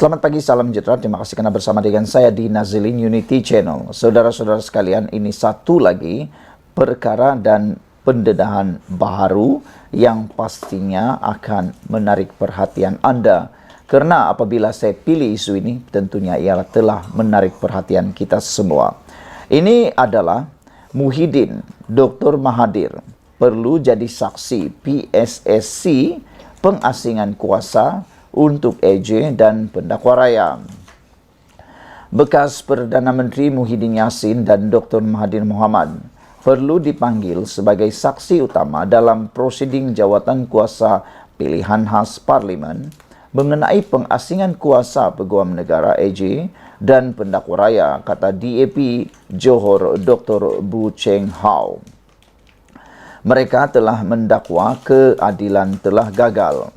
Selamat pagi, salam sejahtera. Terima kasih karena bersama dengan saya di Nazilin Unity Channel. Saudara-saudara sekalian, ini satu lagi perkara dan pendedahan baru yang pastinya akan menarik perhatian Anda. Karena apabila saya pilih isu ini, tentunya ialah telah menarik perhatian kita semua. Ini adalah Muhyiddin, Dr. Mahathir, perlu jadi saksi PSSC pengasingan kuasa untuk EJ dan pendakwa raya. Bekas Perdana Menteri Muhyiddin Yassin dan Dr. Mahathir Mohamad perlu dipanggil sebagai saksi utama dalam prosiding jawatan kuasa pilihan khas Parlimen mengenai pengasingan kuasa peguam negara EJ dan pendakwa raya, kata DAP Johor Dr. Bu Cheng Hao. Mereka telah mendakwa keadilan telah gagal.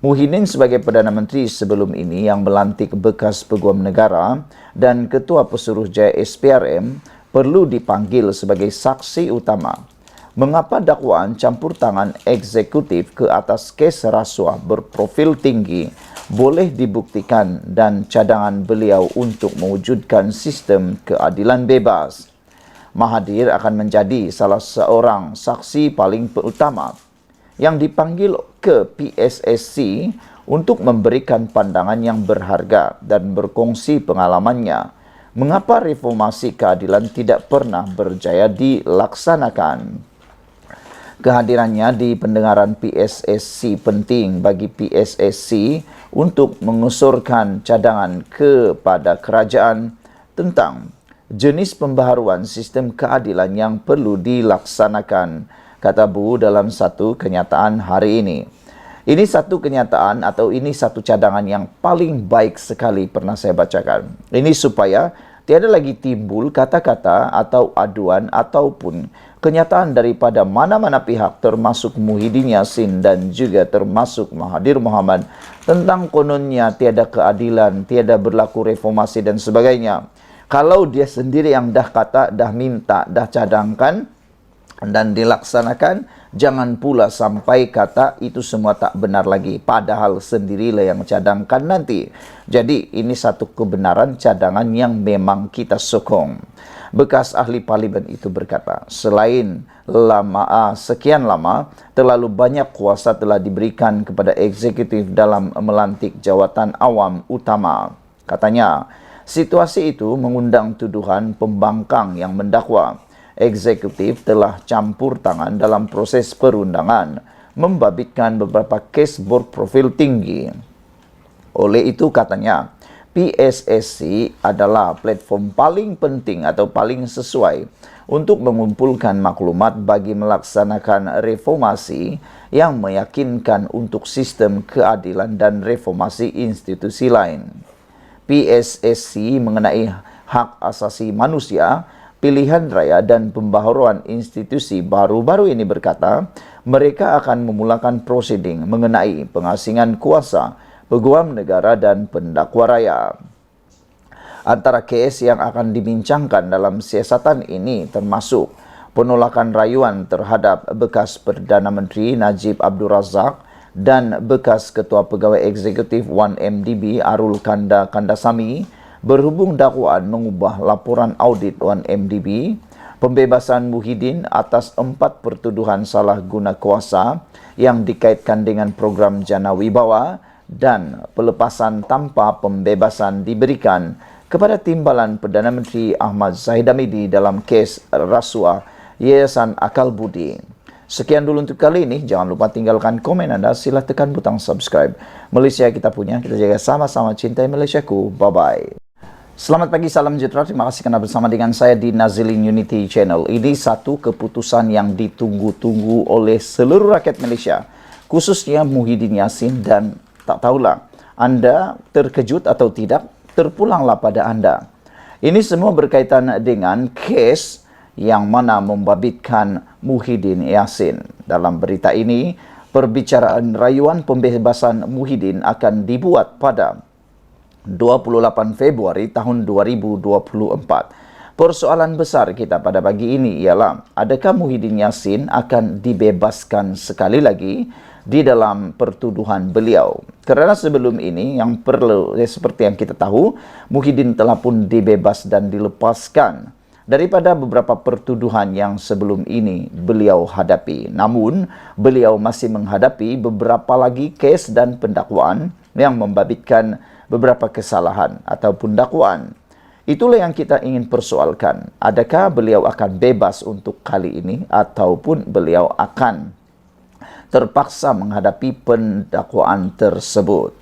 Muhyiddin sebagai Perdana Menteri sebelum ini yang melantik bekas peguam negara dan Ketua Pesuruhjaya SPRM perlu dipanggil sebagai saksi utama. Mengapa dakwaan campur tangan eksekutif ke atas kes rasuah berprofil tinggi boleh dibuktikan dan cadangan beliau untuk mewujudkan sistem keadilan bebas? Mahathir akan menjadi salah seorang saksi paling utama yang dipanggil ke PSSC untuk memberikan pandangan yang berharga dan berkongsi pengalamannya. Mengapa reformasi keadilan tidak pernah berjaya dilaksanakan? Kehadirannya di pendengaran PSSC penting bagi PSSC untuk mengusurkan cadangan kepada kerajaan tentang jenis pembaharuan sistem keadilan yang perlu dilaksanakan, kata Bu dalam satu kenyataan hari ini. Ini satu kenyataan atau ini satu cadangan yang paling baik sekali pernah saya bacakan. Ini supaya tiada lagi timbul kata-kata atau aduan ataupun kenyataan daripada mana-mana pihak termasuk Muhyiddin Yassin dan juga termasuk Mahathir Mohamad tentang kononnya tiada keadilan, tiada berlaku reformasi dan sebagainya. Kalau dia sendiri yang dah kata, dah minta, dah cadangkan dan dilaksanakan, jangan pula sampai kata itu semua tak benar lagi, padahal sendirilah yang cadangkan nanti. Jadi ini satu kebenaran cadangan yang memang kita sokong. Bekas ahli parlimen itu berkata, selain sekian lama terlalu banyak kuasa telah diberikan kepada eksekutif dalam melantik jawatan awam utama. Katanya, situasi itu mengundang tuduhan pembangkang yang mendakwa eksekutif telah campur tangan dalam proses perundangan, membabitkan beberapa kes berprofil tinggi. Oleh itu katanya, PSSC adalah platform paling penting atau paling sesuai untuk mengumpulkan maklumat bagi melaksanakan reformasi yang meyakinkan untuk sistem keadilan dan reformasi institusi lain. PSSC mengenai hak asasi manusia, pilihan raya dan pembaharuan institusi baru-baru ini berkata, mereka akan memulakan prosiding mengenai pengasingan kuasa peguam negara dan pendakwa raya. Antara kes yang akan dibincangkan dalam siasatan ini termasuk penolakan rayuan terhadap bekas Perdana Menteri Najib Abdul Razak dan bekas Ketua Pegawai Eksekutif 1MDB Arul Kandasamy berhubung dakwaan mengubah laporan audit 1MDB, pembebasan Muhyiddin atas 4 pertuduhan salah guna kuasa yang dikaitkan dengan program Jana Wibawa dan pelepasan tanpa pembebasan diberikan kepada timbalan Perdana Menteri Ahmad Zahid Hamidi dalam kes rasuah Yayasan Akal Budi. Sekian dulu untuk kali ini. Jangan lupa tinggalkan komen Anda. Sila tekan butang subscribe. Malaysia kita punya. Kita jaga sama-sama cintai Malaysiaku. Bye-bye. Selamat pagi, salam sejahtera. Terima kasih karena bersama dengan saya di Nazilin Unity Channel. Ini satu keputusan yang ditunggu-tunggu oleh seluruh rakyat Malaysia, khususnya Muhyiddin Yassin, dan tak tahulah Anda terkejut atau tidak, terpulanglah pada Anda. Ini semua berkaitan dengan kes yang mana membabitkan Muhyiddin Yassin. Dalam berita ini, perbicaraan rayuan pembebasan Muhyiddin akan dibuat pada 28 Februari tahun 2024. Persoalan besar kita pada pagi ini ialah, adakah Muhyiddin Yassin akan dibebaskan sekali lagi di dalam pertuduhan beliau? Kerana sebelum ini yang perlu, seperti yang kita tahu, Muhyiddin telah pun dibebas dan dilepaskan daripada beberapa pertuduhan yang sebelum ini beliau hadapi. Namun, beliau masih menghadapi beberapa lagi kes dan pendakwaan yang membabitkan beberapa kesalahan ataupun dakwaan. Itulah yang kita ingin persoalkan. Adakah beliau akan bebas untuk kali ini ataupun beliau akan terpaksa menghadapi pendakwaan tersebut?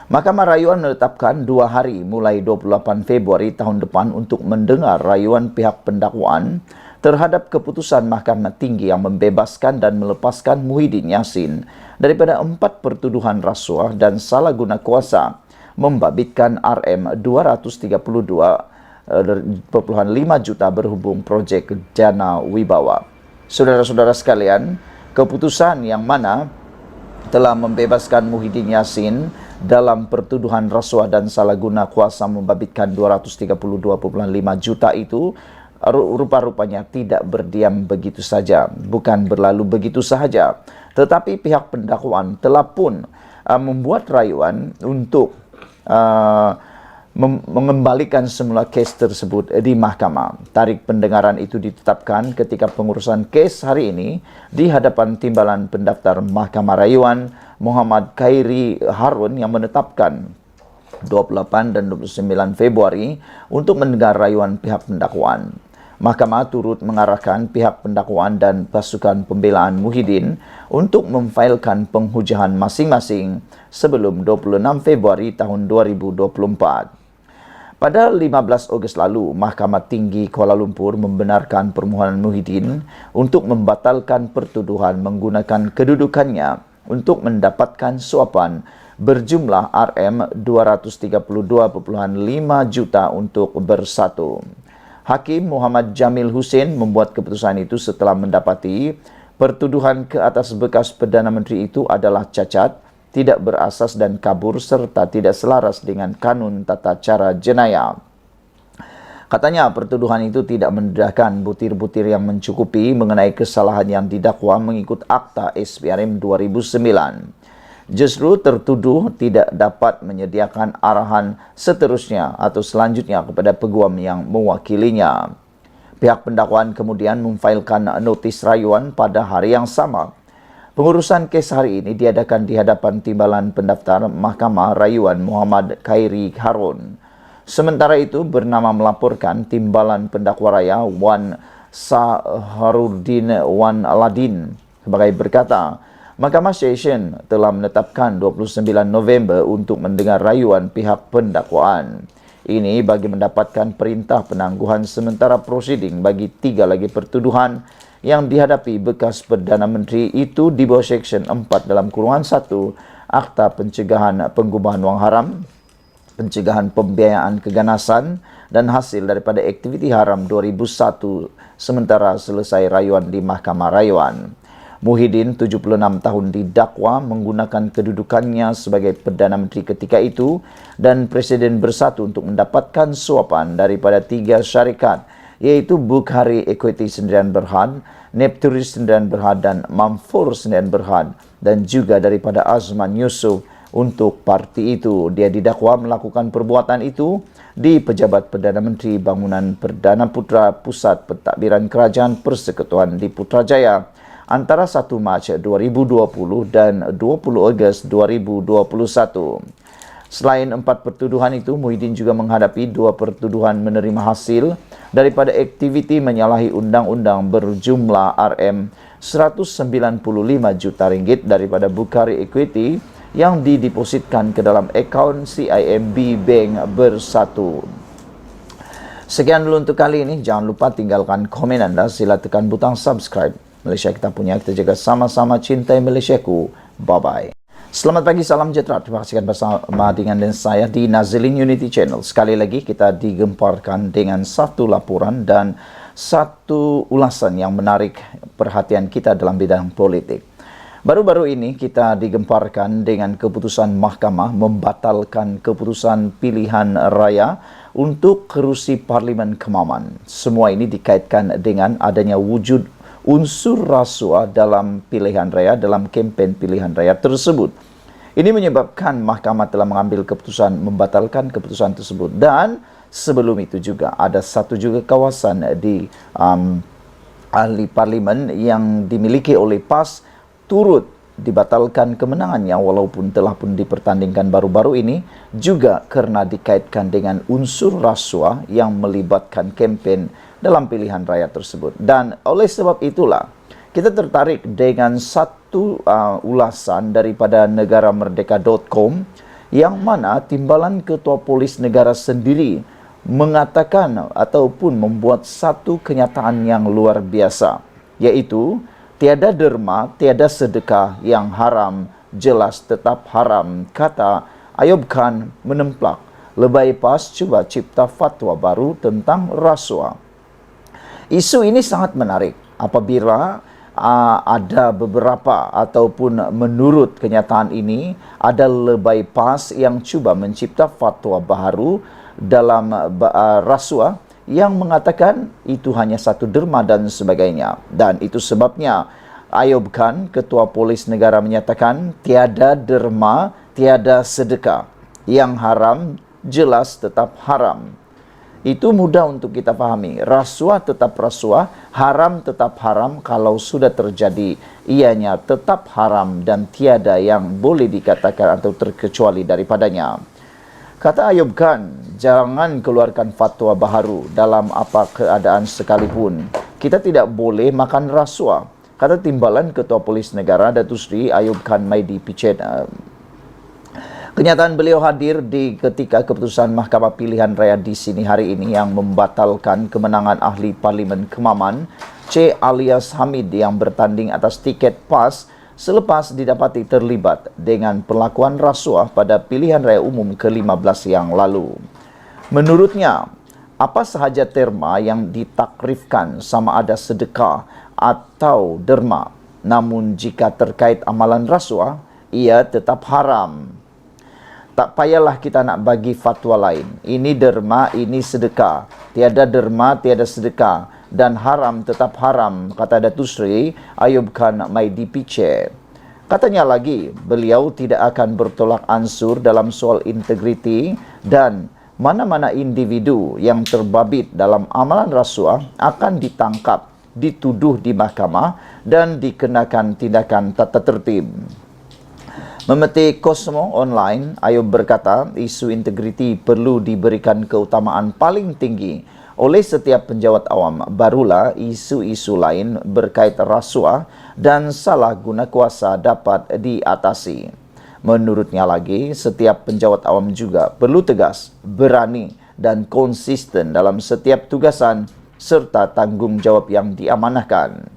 Mahkamah Rayuan menetapkan 2 hari mulai 28 Februari tahun depan untuk mendengar rayuan pihak pendakwaan terhadap keputusan Mahkamah Tinggi yang membebaskan dan melepaskan Muhyiddin Yassin daripada 4 pertuduhan rasuah dan salah guna kuasa membabitkan RM 232.5 juta berhubung projek Jana Wibawa. Saudara-saudara sekalian, keputusan yang mana telah membebaskan Muhyiddin Yassin dalam pertuduhan rasuah dan salah guna kuasa membabitkan 232.5 juta itu rupa-rupanya tidak berdiam begitu saja, bukan berlalu begitu sahaja, tetapi pihak pendakwaan telah pun membuat rayuan untuk mengembalikan semula kes tersebut di mahkamah. Tarikh pendengaran itu ditetapkan ketika pengurusan kes hari ini di hadapan Timbalan Pendaftar Mahkamah Rayuan Muhammad Khairi Harun yang menetapkan 28 dan 29 Februari untuk mendengar rayuan pihak pendakwaan. Mahkamah turut mengarahkan pihak pendakwaan dan pasukan pembelaan Muhyiddin untuk memfailkan penghujahan masing-masing sebelum 26 Februari tahun 2024. Pada 15 Ogos lalu, Mahkamah Tinggi Kuala Lumpur membenarkan permohonan Muhyiddin untuk membatalkan pertuduhan menggunakan kedudukannya untuk mendapatkan suapan berjumlah RM 232.5 juta untuk bersatu. Hakim Muhammad Jamil Hussein membuat keputusan itu setelah mendapati pertuduhan ke atas bekas Perdana Menteri itu adalah cacat, tidak berasas dan kabur serta tidak selaras dengan kanun tata cara jenayah. Katanya pertuduhan itu tidak mendedahkan butir-butir yang mencukupi mengenai kesalahan yang didakwa mengikut Akta SPRM 2009. Justru tertuduh tidak dapat menyediakan arahan seterusnya atau selanjutnya kepada peguam yang mewakilinya. Pihak pendakwaan kemudian memfailkan notis rayuan pada hari yang sama. Pengurusan kes hari ini diadakan di hadapan Timbalan Pendaftar Mahkamah Rayuan Muhammad Khairi Harun. Sementara itu, bernama melaporkan Timbalan Pendakwa Raya Wan Saharuddin Wan Aladin sebagai berkata, Mahkamah Session telah menetapkan 29 November untuk mendengar rayuan pihak pendakwaan. Ini bagi mendapatkan perintah penangguhan sementara prosiding bagi 3 lagi pertuduhan yang dihadapi bekas Perdana Menteri itu di bawah Seksyen 4 dalam kurungan 1 Akta Pencegahan Penggubahan Wang Haram, Pencegahan Pembiayaan Keganasan dan hasil daripada aktiviti haram 2001 sementara selesai rayuan di Mahkamah Rayuan. Muhyiddin, 76 tahun, didakwa menggunakan kedudukannya sebagai Perdana Menteri ketika itu dan Presiden Bersatu untuk mendapatkan suapan daripada 3 syarikat, yaitu Bukhari Equity Sdn Bhd, Nepturis Sdn Bhd dan Mamfur Sdn Bhd, dan juga daripada Azman Yusof untuk parti itu. Dia didakwa melakukan perbuatan itu di Pejabat Perdana Menteri Bangunan Perdana Putra Pusat Pentadbiran Kerajaan Persekutuan di Putrajaya antara 1 Mac 2020 dan 20 Ogos 2021. Selain 4 pertuduhan itu, Muhyiddin juga menghadapi 2 pertuduhan menerima hasil daripada aktiviti menyalahi undang-undang berjumlah RM 195 juta ringgit daripada Bukhari Equity yang didepositkan ke dalam akaun CIMB Bank Bersatu. Sekian dulu untuk kali ini. Jangan lupa tinggalkan komen anda. Sila tekan butang subscribe. Malaysia kita punya, kita jaga sama-sama, cintai Malaysiaku. Bye-bye. Selamat pagi, salam sejahtera. Terima kasih bersama dengan saya di Nazilin Unity Channel. Sekali lagi kita digemparkan dengan satu laporan dan satu ulasan yang menarik perhatian kita dalam bidang politik. Baru-baru ini kita digemparkan dengan keputusan mahkamah membatalkan keputusan pilihan raya untuk kerusi Parlimen Kemaman. Semua ini dikaitkan dengan adanya wujud unsur rasuah dalam pilihan raya, dalam kempen pilihan raya tersebut. Ini menyebabkan mahkamah telah mengambil keputusan membatalkan keputusan tersebut. Dan sebelum itu juga ada satu juga kawasan di ahli parlimen yang dimiliki oleh PAS turut dibatalkan kemenangannya walaupun telah pun dipertandingkan baru-baru ini juga karena dikaitkan dengan unsur rasuah yang melibatkan kempen dalam pilihan raya tersebut. Dan oleh sebab itulah kita tertarik dengan satu ulasan daripada negaramerdeka.com yang mana timbalan Ketua Polis Negara sendiri mengatakan ataupun membuat satu kenyataan yang luar biasa, yaitu tiada derma, tiada sedekah yang haram, jelas tetap haram, kata Ayub Khan menemplak. Lebay PAS cuba cipta fatwa baru tentang rasuah. Isu ini sangat menarik apabila ada beberapa ataupun menurut kenyataan ini ada lebay PAS yang cuba mencipta fatwa baru dalam rasuah yang mengatakan itu hanya satu derma dan sebagainya. Dan itu sebabnya Ayub Khan, Ketua Polis Negara, menyatakan tiada derma, tiada sedekah. Yang haram jelas tetap haram. Itu mudah untuk kita pahami. Rasuah tetap rasuah, haram tetap haram. Kalau sudah terjadi, ianya tetap haram dan tiada yang boleh dikatakan atau terkecuali daripadanya. Kata Ayub Khan, jangan keluarkan fatwa baharu dalam apa keadaan sekalipun. Kita tidak boleh makan rasuah. Kata timbalan Ketua Polis Negara Datuk Seri Ayub Khan Maidi Pichet. Kenyataan beliau hadir di ketika keputusan Mahkamah Pilihan Raya di sini hari ini yang membatalkan kemenangan ahli Parlimen Kemaman C. alias Hamid yang bertanding atas tiket PAS selepas didapati terlibat dengan perlakuan rasuah pada pilihan raya umum ke-15 yang lalu. Menurutnya, apa sahaja terma yang ditakrifkan sama ada sedekah atau derma, namun jika terkait amalan rasuah, ia tetap haram. Tak payahlah kita nak bagi fatwa lain. Ini derma, ini sedekah. Tiada derma, tiada sedekah. Dan haram tetap haram, kata Datuk Seri Ayub Khan Maidi Pichet. Katanya lagi, beliau tidak akan bertolak ansur dalam soal integriti dan mana-mana individu yang terbabit dalam amalan rasuah akan ditangkap, dituduh di mahkamah dan dikenakan tindakan tata tertib. Memetik Cosmo Online, Ayub berkata, isu integriti perlu diberikan keutamaan paling tinggi oleh setiap penjawat awam. Barulah isu-isu lain berkait rasuah dan salah guna kuasa dapat diatasi. Menurutnya lagi, setiap penjawat awam juga perlu tegas, berani dan konsisten dalam setiap tugasan serta tanggungjawab yang diamanahkan.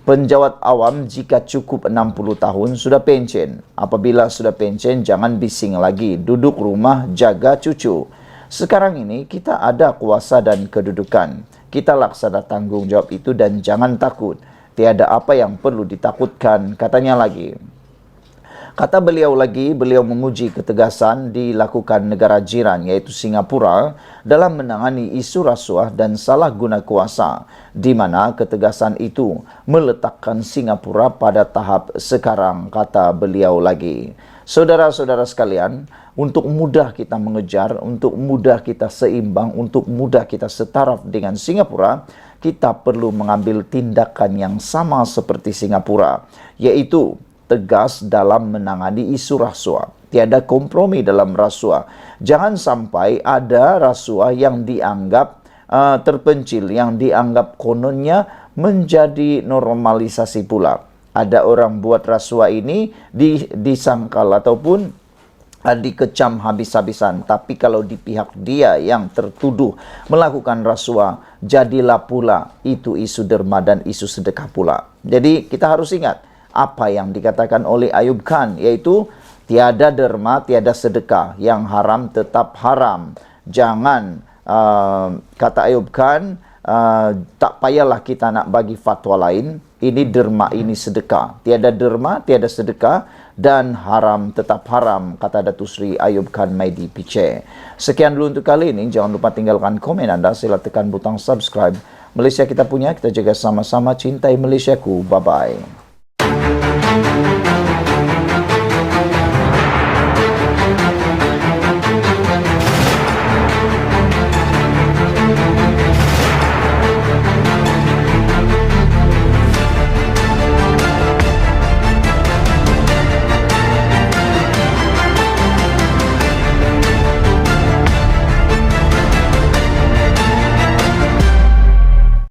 Penjawat awam jika cukup 60 tahun sudah pencen. Apabila sudah pencen, jangan bising lagi. Duduk rumah, jaga cucu. Sekarang ini kita ada kuasa dan kedudukan. Kita laksana tanggungjawab itu dan jangan takut. Tiada apa yang perlu ditakutkan, katanya lagi. Kata beliau lagi, beliau memuji ketegasan dilakukan negara jiran yaitu Singapura dalam menangani isu rasuah dan salah guna kuasa, di mana ketegasan itu meletakkan Singapura pada tahap sekarang, kata beliau lagi. Saudara-saudara sekalian, untuk mudah kita mengejar, untuk mudah kita seimbang, untuk mudah kita setaraf dengan Singapura, kita perlu mengambil tindakan yang sama seperti Singapura, yaitu tegas dalam menangani isu rasuah. Tiada kompromi dalam rasuah. Jangan sampai ada rasuah yang dianggap terpencil, yang dianggap kononnya menjadi normalisasi pula. Ada orang buat rasuah ini disangkal ataupun dikecam habis-habisan. Tapi kalau di pihak dia yang tertuduh melakukan rasuah, jadilah pula itu isu derma dan isu sedekah pula. Jadi kita harus ingat apa yang dikatakan oleh Ayub Khan, yaitu tiada derma, tiada sedekah, yang haram tetap haram. Jangan, kata Ayub Khan, tak payahlah kita nak bagi fatwa lain. Ini derma, ini sedekah. Tiada derma, tiada sedekah, dan haram tetap haram, kata Datuk Seri Ayub Khan Maidi Piche. Sekian dulu untuk kali ini. Jangan lupa tinggalkan komen anda. Sila tekan butang subscribe. Malaysia kita punya, kita jaga sama-sama. Cintai Malaysiaku. Bye-bye.